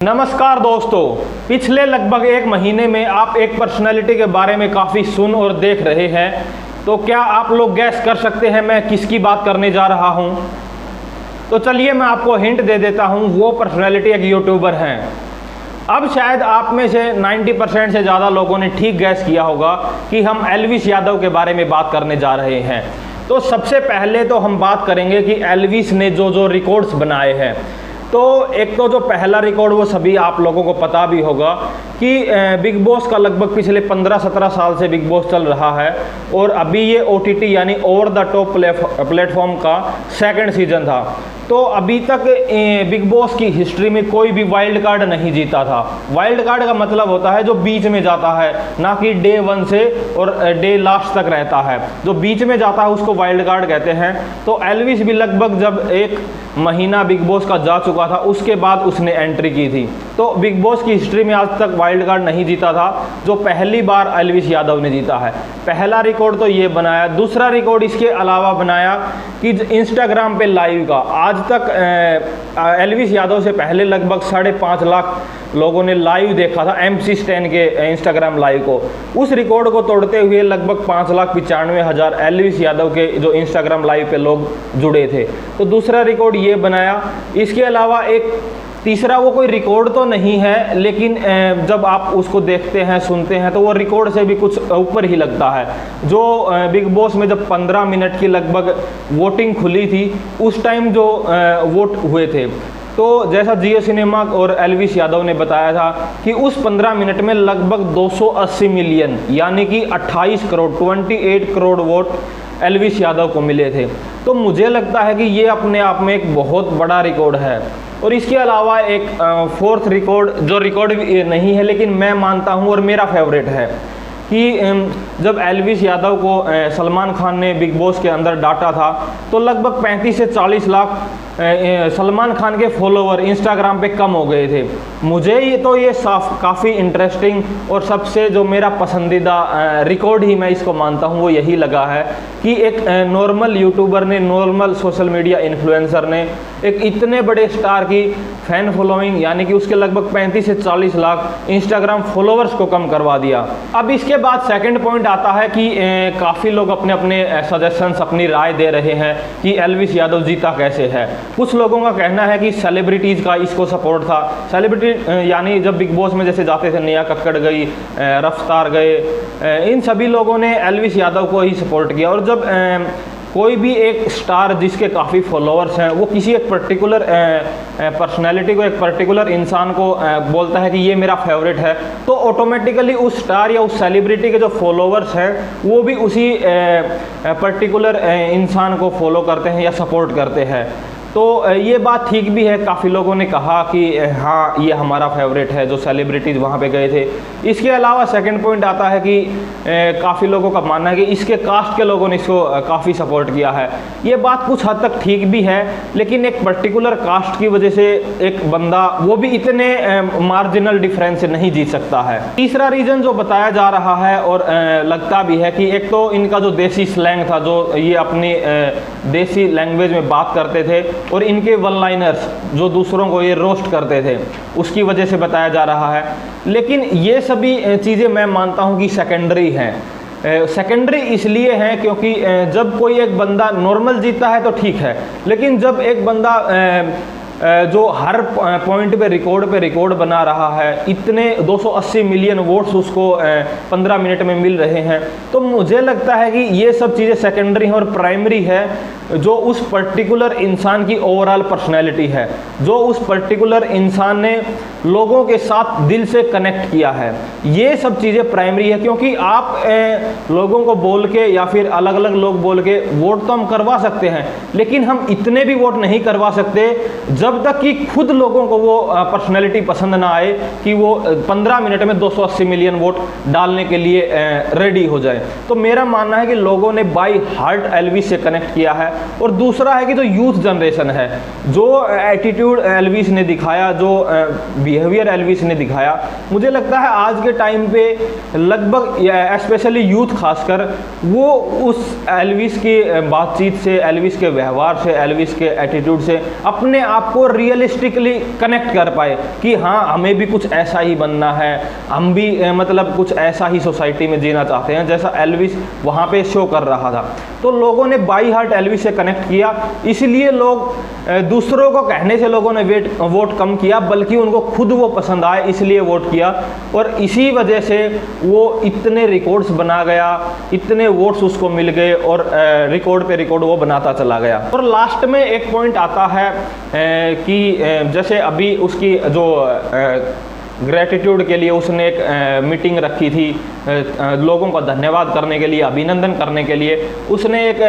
नमस्कार दोस्तों, पिछले लगभग एक महीने में आप एक पर्सनैलिटी के बारे में काफ़ी सुन और देख रहे हैं। तो क्या आप लोग गैस कर सकते हैं मैं किसकी बात करने जा रहा हूं? तो चलिए मैं आपको हिंट दे देता हूं। वो पर्सनैलिटी एक यूट्यूबर हैं। अब शायद आप में से 90% से ज़्यादा लोगों ने ठीक गैस किया होगा कि हम एल्विस यादव के बारे में बात करने जा रहे हैं। तो सबसे पहले तो हम बात करेंगे कि एल्विस ने जो रिकॉर्ड्स बनाए हैं। तो एक तो जो पहला रिकॉर्ड वो सभी आप लोगों को पता भी होगा कि बिग बॉस का लगभग पिछले 15-17 साल से बिग बॉस चल रहा है और अभी ये OTT यानी ओवर द टॉप प्लेटफॉर्म का सेकंड सीजन था। तो अभी तक बिग बॉस की हिस्ट्री में कोई भी वाइल्ड कार्ड नहीं जीता था। वाइल्ड कार्ड का मतलब होता है जो बीच में जाता है, ना कि डे 1 से और डे लास्ट तक रहता है। जो बीच में जाता है उसको वाइल्ड कार्ड कहते हैं। तो एल्विस भी लगभग जब एक महीना बिग बॉस का जा चुका था उसके बाद उसने एंट्री की थी। तो बिग बॉस की हिस्ट्री में आज तक वाइल्ड कार्ड नहीं जीता था, जो पहली बार एल्विस यादव ने जीता है। पहला रिकॉर्ड तो ये बनाया। दूसरा रिकॉर्ड इसके अलावा बनाया कि इंस्टाग्राम पे लाइव का। आज तक एल्विस यादव से पहले लगभग 5.5 लाख लोगों ने लाइव देखा था MC स्टैन के इंस्टाग्राम लाइव को। उस रिकॉर्ड को तोड़ते हुए लगभग 5,95,000 एल्विस यादव के जो इंस्टाग्राम लाइव पे लोग जुड़े थे। तो दूसरा रिकॉर्ड ये बनाया। इसके अलावा एक तीसरा वो कोई रिकॉर्ड तो नहीं है, लेकिन जब आप उसको देखते हैं सुनते हैं तो वो रिकॉर्ड से भी कुछ ऊपर ही लगता है। जो बिग बॉस में जब 15 मिनट की लगभग वोटिंग खुली थी उस टाइम जो वोट हुए थे, तो जैसा जियो सिनेमा और एल्विस यादव ने बताया था कि उस 15 मिनट में लगभग 280 मिलियन यानी कि 28 करोड़ वोट एल्विस यादव को मिले थे। तो मुझे लगता है कि ये अपने आप में एक बहुत बड़ा रिकॉर्ड है। और इसके अलावा एक फोर्थ रिकॉर्ड, जो रिकॉर्ड नहीं है लेकिन मैं मानता हूँ और मेरा फेवरेट है, कि जब एल्विस यादव को सलमान खान ने बिग बॉस के अंदर डांटा था तो लगभग 35 से 40 लाख सलमान खान के फॉलोवर इंस्टाग्राम पे कम हो गए थे। मुझे ये काफ़ी इंटरेस्टिंग और सबसे जो मेरा पसंदीदा रिकॉर्ड ही मैं इसको मानता हूँ वो यही लगा है कि एक नॉर्मल यूट्यूबर ने, नॉर्मल सोशल मीडिया इन्फ्लुएंसर ने एक इतने बड़े स्टार की फैन फॉलोइंग यानी कि उसके लगभग 35 से 40 लाख इंस्टाग्राम फॉलोवर्स को कम करवा दिया। अब इसके बाद सेकंड पॉइंट आता है कि काफ़ी लोग अपने अपने सजेशंस, अपनी राय दे रहे हैं कि एल्विस यादव जीता कैसे है। कुछ लोगों का कहना है कि सेलिब्रिटीज़ का इसको सपोर्ट था। सेलिब्रिटी यानी जब बिग बॉस में जैसे जाते थे, नेहा कक्कड़ गई, रफ्तार गए, इन सभी लोगों ने एल्विस यादव को ही सपोर्ट किया। और जब कोई भी एक स्टार जिसके काफ़ी फॉलोअर्स हैं वो किसी एक पर्टिकुलर पर्सनैलिटी को, एक पर्टिकुलर इंसान को बोलता है कि ये मेरा फेवरेट है, तो ऑटोमेटिकली उस स्टार या उस सेलिब्रिटी के जो फॉलोअर्स हैं वो भी उसी पर्टिकुलर इंसान को फॉलो करते हैं या सपोर्ट करते हैं। तो ये बात ठीक भी है। काफ़ी लोगों ने कहा कि हाँ ये हमारा फेवरेट है, जो सेलिब्रिटीज़ वहाँ पे गए थे। इसके अलावा सेकंड पॉइंट आता है कि काफ़ी लोगों का मानना है कि इसके कास्ट के लोगों ने इसको काफ़ी सपोर्ट किया है। ये बात कुछ हद तक ठीक भी है, लेकिन एक पर्टिकुलर कास्ट की वजह से एक बंदा वो भी इतने मार्जिनल डिफरेंस से नहीं जीत सकता है। तीसरा रीज़न जो बताया जा रहा है और लगता भी है कि एक तो इनका जो देसी स्लैंग था, जो ये अपनी देसी लैंग्वेज में बात करते थे, और इनके वन लाइनर्स जो दूसरों को ये रोस्ट करते थे, उसकी वजह से बताया जा रहा है। लेकिन ये सभी चीज़ें मैं मानता हूँ कि सेकेंडरी हैं। सेकेंडरी इसलिए हैं क्योंकि जब कोई एक बंदा नॉर्मल जीतता है तो ठीक है, लेकिन जब एक बंदा जो हर पॉइंट पे रिकॉर्ड बना रहा है, इतने 280 मिलियन वोट्स उसको 15 मिनट में मिल रहे हैं, तो मुझे लगता है कि ये सब चीज़ें सेकेंडरी हैं और प्राइमरी है जो उस पर्टिकुलर इंसान की ओवरऑल पर्सनैलिटी है, जो उस पर्टिकुलर इंसान ने लोगों के साथ दिल से कनेक्ट किया है। ये सब चीज़ें प्राइमरी है, क्योंकि आप लोगों को बोल के या फिर अलग अलग लोग बोल के वोट तो हम करवा सकते हैं, लेकिन हम इतने भी वोट नहीं करवा सकते जब तक कि खुद लोगों को वो पर्सनैलिटी पसंद ना आए कि वो 15 मिनट में 280 मिलियन वोट डालने के लिए रेडी हो जाए। तो मेरा मानना है कि लोगों ने बाई हार्ट एल्विस से कनेक्ट किया है। और दूसरा है कि जो यूथ जनरेशन है, जो एटीट्यूड एल्विस ने दिखाया, जो बिहेवियर एल्विस ने दिखाया, मुझे लगता है आज के टाइम पे लगभग स्पेशली यूथ खासकर वो उस एल्विस की बातचीत से, एल्विस के व्यवहार से, एल्विस के एटीट्यूड से अपने आप को आपको रियलिस्टिकली कनेक्ट कर पाए कि हाँ हमें भी कुछ ऐसा ही बनना है, हम भी मतलब कुछ ऐसा ही सोसाइटी में जीना चाहते हैं जैसा एल्विस वहाँ पे शो कर रहा था। तो लोगों ने बाई हार्ट एल्विस से कनेक्ट किया, इसलिए लोग दूसरों को कहने से लोगों ने वोट कम किया, बल्कि उनको खुद वो पसंद आए इसलिए वोट किया, और इसी वजह से वो इतने रिकॉर्ड्स बना गया, इतने वोट्स उसको मिल गए और रिकॉर्ड पे रिकॉर्ड वो बनाता चला गया। और लास्ट में एक पॉइंट आता है कि जैसे अभी उसकी जो ग्रेटिट्यूड के लिए उसने एक मीटिंग रखी थी, लोगों का धन्यवाद करने के लिए, अभिनंदन करने के लिए उसने एक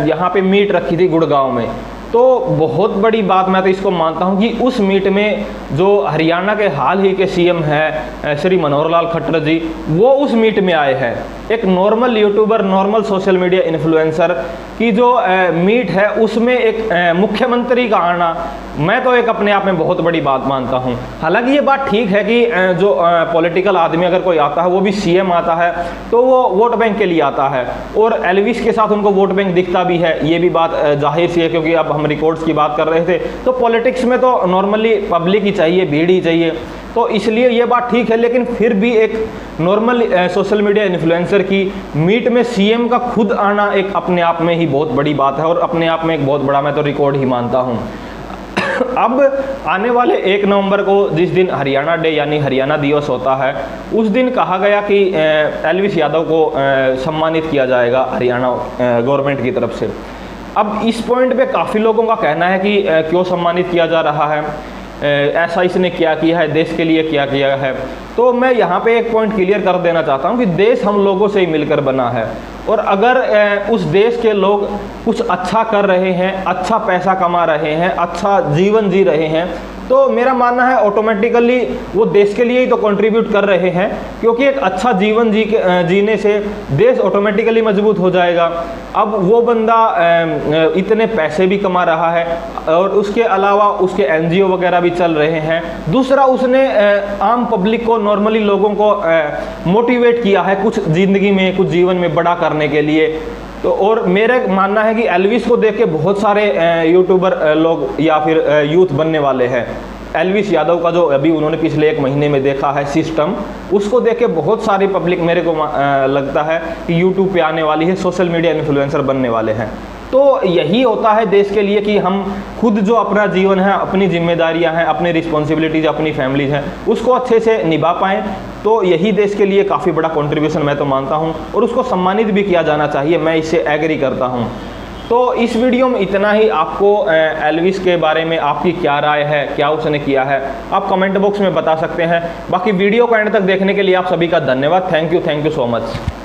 यहाँ पे मीट रखी थी गुड़गांव में। तो बहुत बड़ी बात मैं तो इसको मानता हूँ कि उस मीट में जो हरियाणा के हाल ही के सीएम हैं श्री मनोहर लाल खट्टर जी, वो उस मीट में आए हैं। एक normal YouTuber, normal social media influencer की जो मीट है उसमें एक मुख्यमंत्री का आना, मैं तो एक अपने आप में बहुत बड़ी बात मानता हूँ। हालांकि ये बात ठीक है कि जो पॉलिटिकल आदमी अगर कोई आता है, वो भी सीएम आता है, तो वो वोट बैंक के लिए आता है, और एल्विस के साथ उनको वोट बैंक दिखता भी है, ये भी बात जाहिर सी है, क्योंकि अब हम रिकॉर्ड्स की बात कर रहे थे। तो पॉलिटिक्स में तो नॉर्मली पब्लिक ही चाहिए, भीड़ ही चाहिए, तो इसलिए ये बात ठीक है। लेकिन फिर भी एक नॉर्मल सोशल मीडिया इन्फ्लुएंसर की मीट में सीएम का खुद आना एक अपने आप में ही बहुत बड़ी बात है, और अपने आप में एक बहुत बड़ा मैं तो रिकॉर्ड ही मानता हूँ। अब आने वाले 1 नवंबर को जिस दिन हरियाणा डे यानी हरियाणा दिवस होता है, उस दिन कहा गया कि एल्विस यादव को सम्मानित किया जाएगा हरियाणा गवर्नमेंट की तरफ से। अब इस पॉइंट पे काफ़ी लोगों का कहना है कि क्यों सम्मानित किया जा रहा है, ऐसा इसने क्या किया है, देश के लिए क्या किया है। तो मैं यहाँ पे एक पॉइंट क्लियर कर देना चाहता हूँ कि देश हम लोगों से ही मिलकर बना है, और अगर उस देश के लोग कुछ अच्छा कर रहे हैं, अच्छा पैसा कमा रहे हैं, अच्छा जीवन जी रहे हैं, तो मेरा मानना है ऑटोमेटिकली वो देश के लिए ही तो कंट्रीब्यूट कर रहे हैं, क्योंकि एक अच्छा जीवन जीने से देश ऑटोमेटिकली मजबूत हो जाएगा। अब वो बंदा इतने पैसे भी कमा रहा है, और उसके अलावा उसके एनजीओ वगैरह भी चल रहे हैं। दूसरा, उसने आम पब्लिक को, नॉर्मली लोगों को मोटिवेट किया है कुछ ज़िंदगी में, कुछ जीवन में बड़ा करने के लिए। तो और मेरा मानना है कि एल्विस को देख के बहुत सारे यूट्यूबर लोग या फिर यूथ बनने वाले हैं। एल्विस यादव का जो अभी उन्होंने पिछले 1 महीने में देखा है सिस्टम, उसको देख के बहुत सारी पब्लिक मेरे को लगता है कि यूट्यूब पे आने वाली है, सोशल मीडिया इन्फ्लुएंसर बनने वाले हैं। तो यही होता है देश के लिए कि हम खुद जो अपना जीवन है, अपनी जिम्मेदारियां हैं, अपनी रिस्पॉन्सिबिलिटीज, अपनी फैमिलीज हैं, उसको अच्छे से निभा पाएँ। तो यही देश के लिए काफ़ी बड़ा कंट्रीब्यूशन मैं तो मानता हूँ, और उसको सम्मानित भी किया जाना चाहिए, मैं इससे एग्री करता हूँ। तो इस वीडियो में इतना ही। आपको एल्विस के बारे में आपकी क्या राय है, क्या उसने किया है, आप कमेंट बॉक्स में बता सकते हैं। बाकी वीडियो को एंड तक देखने के लिए आप सभी का धन्यवाद। Thank you so much.